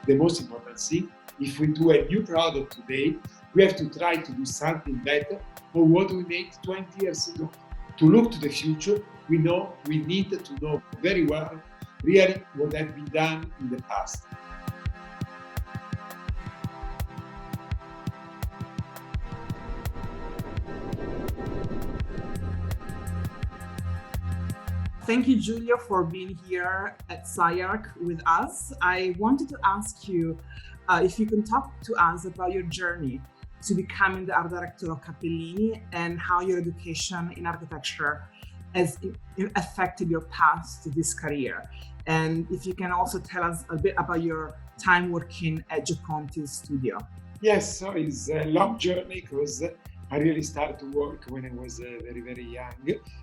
the most important thing. If we do a new product today, we have to try to do something better on what we made 20 years ago. To look to the future, we need to know very well really what has been done in the past. Thank you, Giulio, for being here at SCI-Arc with us. I wanted to ask you if you can talk to us about your journey to becoming the art director of Cappellini and how your education in architecture has affected your path to this career. And if you can also tell us a bit about your time working at Gioponti's studio. Yes, so it's a long journey because I really started to work when I was very, very young,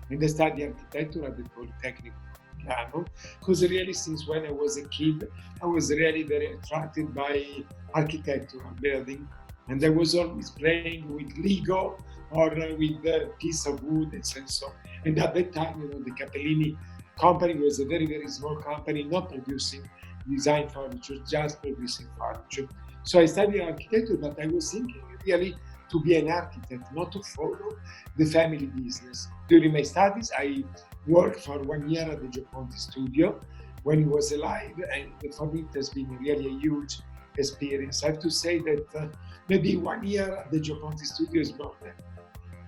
and I studied architecture at the Polytechnic of Milano, because really since when I was a kid, I was really very attracted by architectural building, and I was always playing with Lego or with a piece of wood and so on. And at that time, the Cappellini company was a very, very small company, not producing design furniture, just producing furniture. So I studied architecture, but I was thinking really to be an architect, not to follow the family business. During my studies, I worked for 1 year at the Gioponti studio when he was alive, and for me it has been really a huge experience. I have to say that maybe 1 year at the Gioponti studio is more than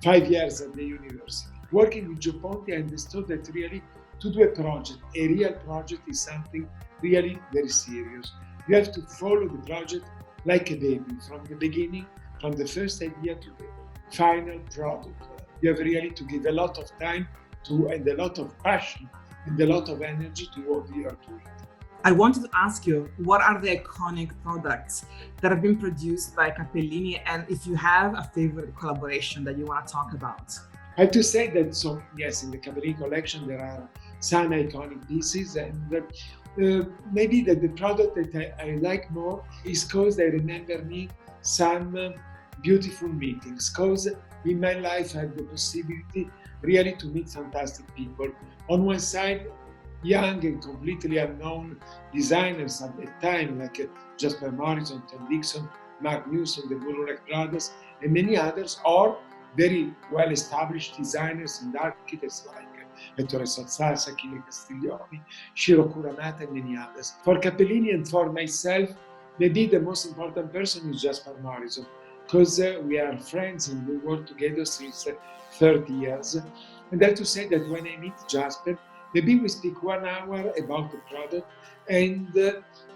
5 years at the university. Working with Gioponti, I understood that really to do a real project is something really very serious. You have to follow the project like a baby, from the beginning, from the first idea to the final product. You have really to give a lot of time and a lot of passion and a lot of energy to what you are doing. I wanted to ask you, what are the iconic products that have been produced by Cappellini, and if you have a favorite collaboration that you want to talk about? I have to say that, yes, in the Cappellini collection there are some iconic pieces, and maybe that the product that I like more is because they remember me some beautiful meetings, because in my life I had the possibility really to meet fantastic people. On one side, young and completely unknown designers at that time, like Jasper Morrison, Tom Dixon, Marc Newson, the Bouroullec brothers, and many others, or very well-established designers and architects like Ettore Sozzasa, Achille Castiglioni, Shiro Kuramata, and many others. For Cappellini and for myself, maybe the most important person is Jasper Morrison, because we are friends and we work together since 30 years. And I have to say that when I meet Jasper, maybe we speak 1 hour about the product and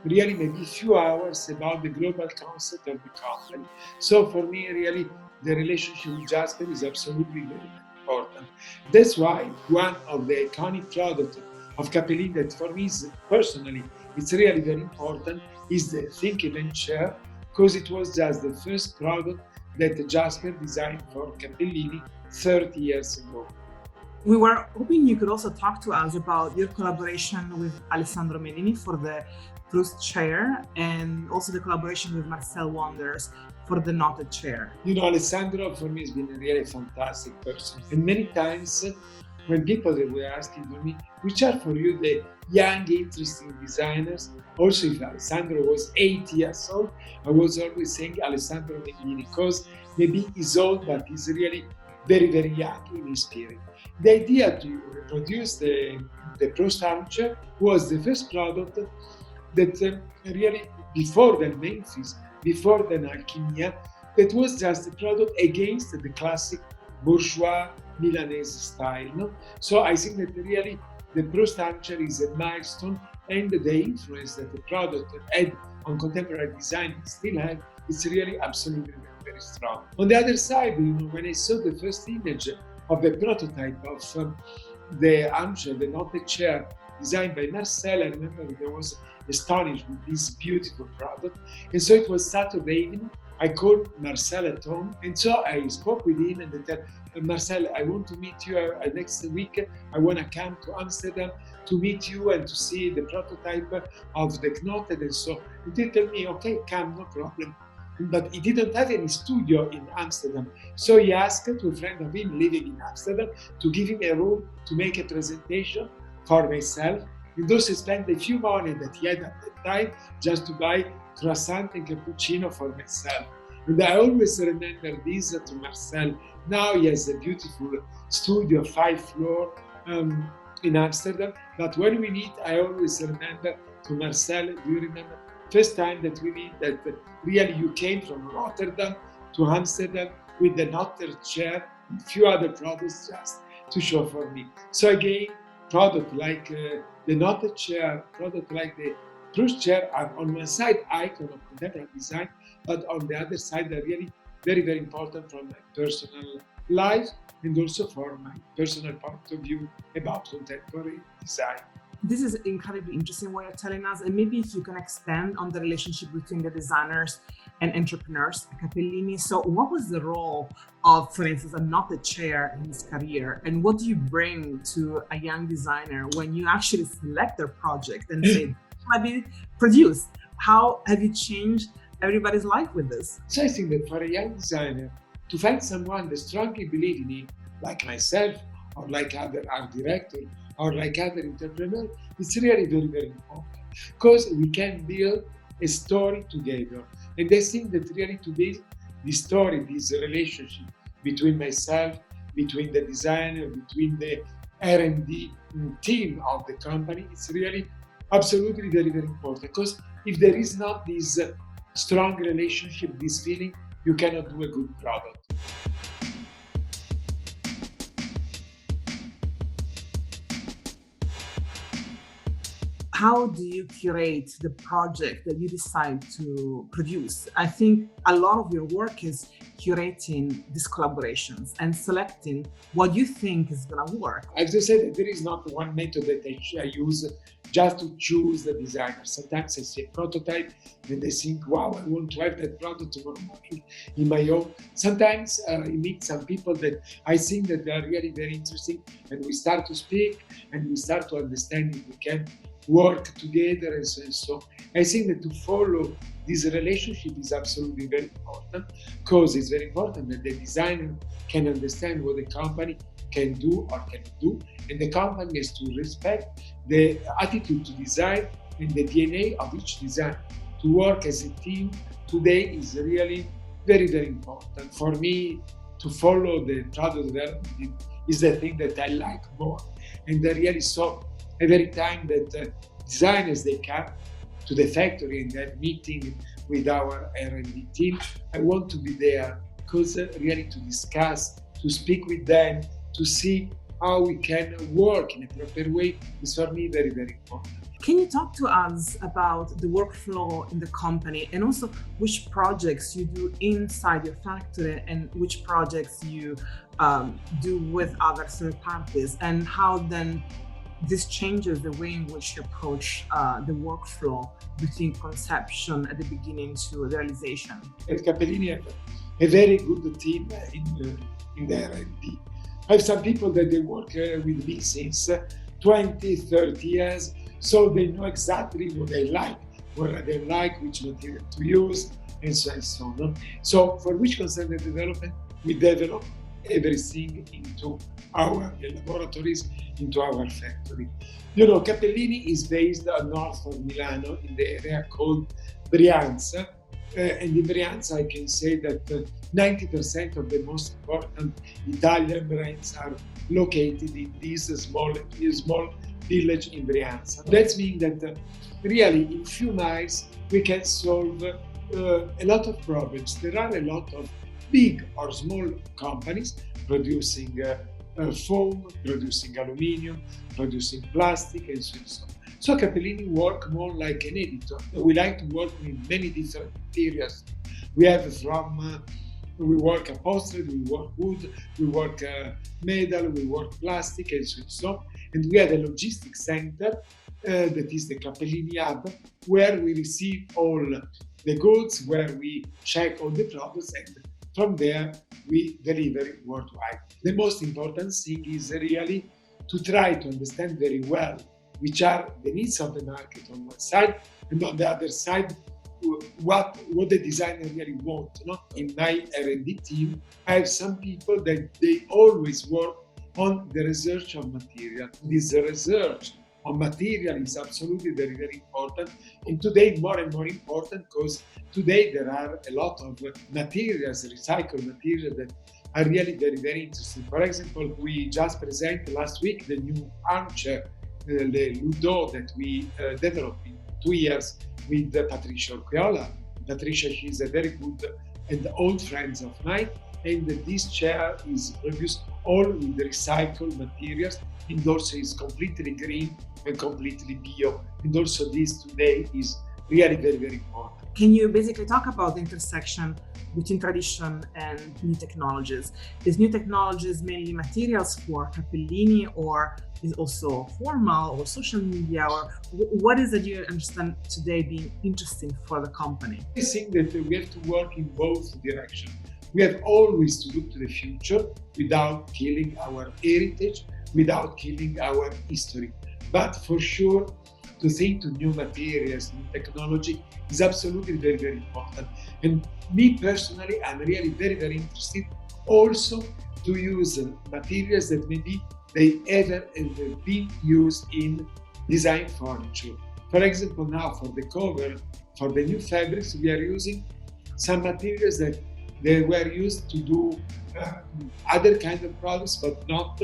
really maybe a few hours about the global concept of the company. So for me, really, the relationship with Jasper is absolutely very important. That's why one of the iconic products of Cappellini that for me is personally, it's really very important, is the Think Event Chair, because it was just the first product that Jasper designed for Cappellini 30 years ago. We were hoping you could also talk to us about your collaboration with Alessandro Menini for the Proust chair, and also the collaboration with Marcel Wanders for the Noted chair. Alessandro for me has been a really fantastic person. And many times when people were asking me, which are for you the young, interesting designers, also if Alessandro was 8 years old, I was always saying Alessandro Menini, because maybe he's old, but he's really very, very young in his spirit. The idea to reproduce the Proust armchair was the first product that really, before the Memphis, before the Alchimia, that was just a product against the classic bourgeois Milanese style. No? So I think that really the Proust armchair is a milestone, and the influence that the product had on contemporary design still have, it's really absolutely very strong. On the other side, when I saw the first image of the prototype of the armchair, the Noted chair, designed by Marcel, I remember that I was astonished with this beautiful product. And so it was Saturday evening. I called Marcel at home, and so I spoke with him and I said, Marcel, I want to meet you next week. I want to come to Amsterdam to meet you and to see the prototype of the Knoted. And so he told me, okay, come, no problem. But he didn't have any studio in Amsterdam. So he asked to a friend of him living in Amsterdam to give him a room to make a presentation for myself. And also spent a few money that he had at that time just to buy croissant and cappuccino for myself. And I always remember this to Marcel. Now he has a beautiful studio, 5 floor in Amsterdam. But when we meet, I always remember to Marcel, do you remember? First time that we meet, that really you came from Rotterdam to Amsterdam with the knotted chair and a few other products just to show for me. So again, product like the knotted chair, product like the Bruce chair are on one side icon of contemporary design, but on the other side they're really very, very important from my personal life and also for my personal point of view about contemporary design. This is incredibly interesting what you're telling us, and maybe if you can expand on the relationship between the designers and entrepreneurs at Cappellini. So what was the role of, for instance, a knotted chair in his career, and what do you bring to a young designer when you actually select their project and say, might be produced? How have you changed everybody's life with this? So I think that for a young designer, to find someone that strongly believes in it, like myself, or like other art directors, or like other entrepreneurs, it's really very, very important. Because we can build a story together. And I think that really to build this story, this relationship between myself, between the designer, between the R&D team of the company, it's really absolutely very, very important. Because if there is not this strong relationship, this feeling, you cannot do a good product. How do you curate the project that you decide to produce? I think a lot of your work is curating these collaborations and selecting what you think is going to work. I have to say that there is not one method that I use just to choose the designer. Sometimes I see a prototype and I think, wow, I want to have that product tomorrow morning in my own. Sometimes I meet some people that I think that they are really very interesting, and we start to speak and we start to understand if we can work together and so and so. I think that to follow this relationship is absolutely very important, because it's very important that the designer can understand what the company can do or can do, and the company has to respect the attitude to design and the DNA of each design. To work as a team today is really very, very important. For me, to follow the product development is the thing that I like more. And I really saw every time that designers, they come to the factory and they're meeting with our R&D team, I want to be there because really to discuss, to speak with them, to see how we can work in a proper way is for me very, very important. Can you talk to us about the workflow in the company, and also which projects you do inside your factory and which projects you do with other third parties, and how then this changes the way in which you approach the workflow between conception at the beginning to realization? At Cappellini, I have a very good team in the R&D. I have some people that they work with me since 20, 30 years, so they know exactly what they like, which material to use, and so on. So for which concern the development, we develop everything into our laboratories, into our factory. You know, Cappellini is based north of Milano in the area called Brianza. And in Brianza, I can say that 90% of the most important Italian brands are located in this small village in Brianza. That means that really in few miles we can solve a lot of problems. There are a lot of big or small companies producing foam, producing aluminium, producing plastic, and so on. So Cappellini work more like an editor. We like to work with many different materials. We have we work upholstery, we work wood, we work metal, we work plastic, and so on. And we have a logistics center that is the Cappellini Hub, where we receive all the goods, where we check all the products, and from there we deliver it worldwide. The most important thing is really to try to understand very well which are the needs of the market on one side, and on the other side, what the designer really wants. You know? In my R&D team, I have some people that they always work on the research of material. This research on material is absolutely very, very important. And today, more and more important, because today there are a lot of materials, recycled materials that are really very, very interesting. For example, we just presented last week the new armchair, the Ludo that we developed in 2 years with Patricia Orquiola. Patricia, she's a very good and old friend of mine, and this chair is produced all with recycled materials, and also is completely green and completely bio, and also this today is really very, very important. Can you basically talk about the intersection between tradition and new technologies? Is new technologies mainly materials for Cappellini, or is also formal or social media, or what is that you understand today being interesting for the company? I think that we have to work in both directions. We have always to look to the future without killing our heritage, without killing our history. But for sure, to think to new materials, new technology is absolutely very, very important. And me personally, I'm really very, very interested also to use materials that maybe they ever been used in design furniture. For example, now for the cover, for the new fabrics, we are using some materials that they were used to do other kind of products, but not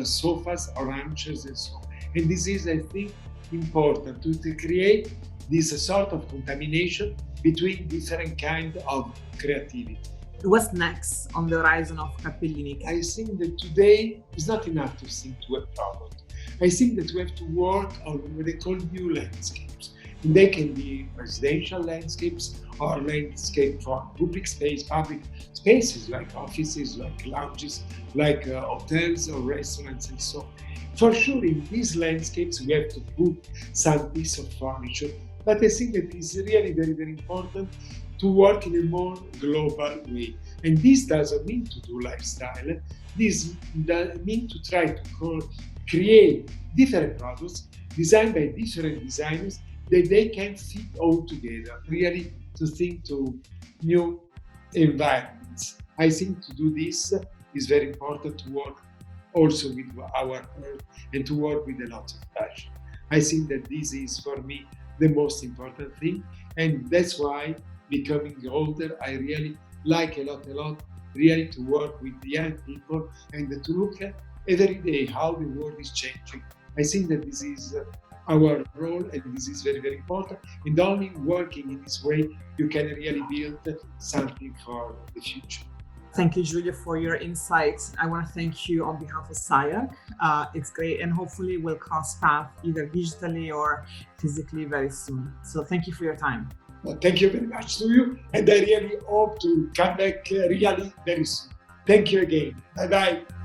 sofas or armchairs and so on. And this is, I think, important to create this sort of contamination between different kinds of creativity. What's next on the horizon of Cappellini? I think that today is not enough to think to a product. I think that we have to work on what they call new landscapes. And they can be residential landscapes or landscape for public spaces like offices, like lounges, like hotels or restaurants and so on. For sure, in these landscapes, we have to put some piece of furniture, but I think that it's really very, very important to work in a more global way. And this doesn't mean to do lifestyle. This means to try to create different products designed by different designers that they can fit all together, really to think to new environments. I think to do this is very important to work also with our earth and to work with a lot of passion. I think that this is for me the most important thing, and that's why becoming older, I really like a lot, really to work with young people and to look at every day how the world is changing. I think that this is our role, and this is very, very important. And only working in this way, you can really build something for the future. Thank you, Giulio, for your insights. I want to thank you on behalf of SCI-Arc. It's great, and hopefully we'll cross paths either digitally or physically very soon. So thank you for your time. Well, thank you very much to you, and I really hope to come back really very soon. Thank you again. Bye-bye.